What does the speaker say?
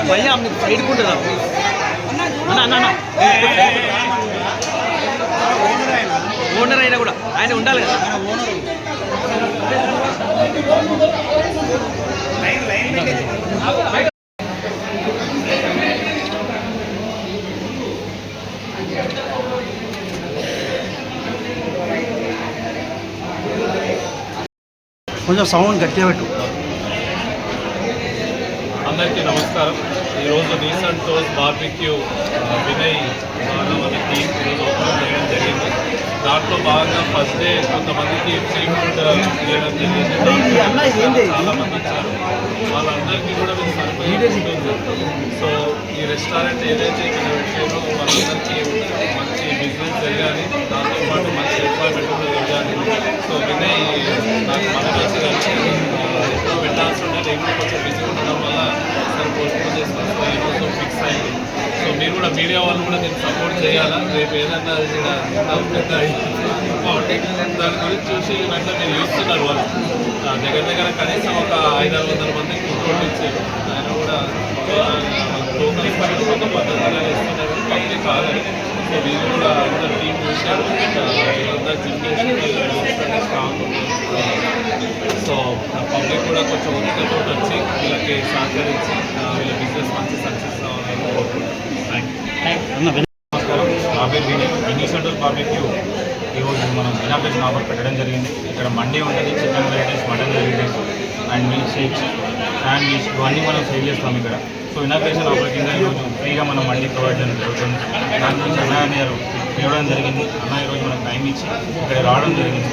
भैया हमने साइड को ना ना ना ఓనర్ అయినా కూడా ఆయన ఉండాలి కదా. కొంచెం సౌండ్ గట్టిగా పెట్టు. అందరికీ నమస్కారం. ఈరోజు రీసెంట్ టోస్ బార్బిక్యూ వినయ్ మన టీం ఈరోజు ఓపెన్ చేయడం జరిగింది. దాంట్లో భాగంగా ఫస్ట్ డే కొంతమందికి ఫ్రీ ఫుడ్ చేయడం జరిగింది. చాలామంది వచ్చారు. వాళ్ళందరికీ కూడా మీరు సరిపోయి ఉంటుంది. సో ఈ రెస్టారెంట్ ఏదైతే ఇక్కడ పెట్టారో వాళ్ళందరికీ మంచి బిజినెస్ జరగాలి, దాంతోపాటు మంచి ఎంప్లాయ్మెంట్ కూడా జరగాలి. సో వినయ్ నాకు మన కలిసి ఎప్పుడు పెట్టాల్సి ఉంటే నేను కొంచెం బిజీ ఉండడం వల్ల సరే పోస్ట్పోన్ చేసుకొని ఈరోజు ఫిక్స్ అయింది. సో మీరు కూడా మీడియా వాళ్ళు కూడా నేను సపోర్ట్ చేయాలా, రేపు ఏదన్నా దాని గురించి చూసి వెంటనే మీరు చూస్తున్నారు. వాళ్ళు దగ్గర కనీసం ఒక 500-600 మందికి ఫుడ్ ఇచ్చారు. ఆయన కూడా టోకన్ పని ఒక పద్ధతిగా ఇస్తున్నారు, పబ్లిక్ కాదని. సో వీళ్ళు కూడా అందరు టీం చూశారు, వీళ్ళందరూ జిమ్ స్ట్రాంగ్. సో పబ్లిక్ కూడా కొంచెం ఓపికతో వచ్చి వీళ్ళకి సహకరించి వీళ్ళ బిజినెస్ మంచి సక్సెస్ అవ్వాలని కోరుకుంటున్నాను. నమస్కారం. నా పేరు వినయ్ సెంట్రల్ బార్బిక్యూ ఈరోజు మనం ఇనాగ్రేషన్ ఆఫర్ పెట్టడం జరిగింది. ఇక్కడ మండే ఉంటుంది, chicken varieties, mutton varieties and milk shakes, sandwich ఇవన్నీ మనం సేల్ చేస్తాం ఇక్కడ. సో ఇనాగ్రేషన్ ఆఫర్ కింద ఈరోజు ఫ్రీగా మనం మండీ ప్రొవైడ్ చేయడం జరుగుతుంది. దాని గురించి అన్నయ్య గారు ఇవ్వడం జరిగింది. అన్న ఈరోజు మనకు టైం ఇచ్చి ఇక్కడ రావడం జరిగింది.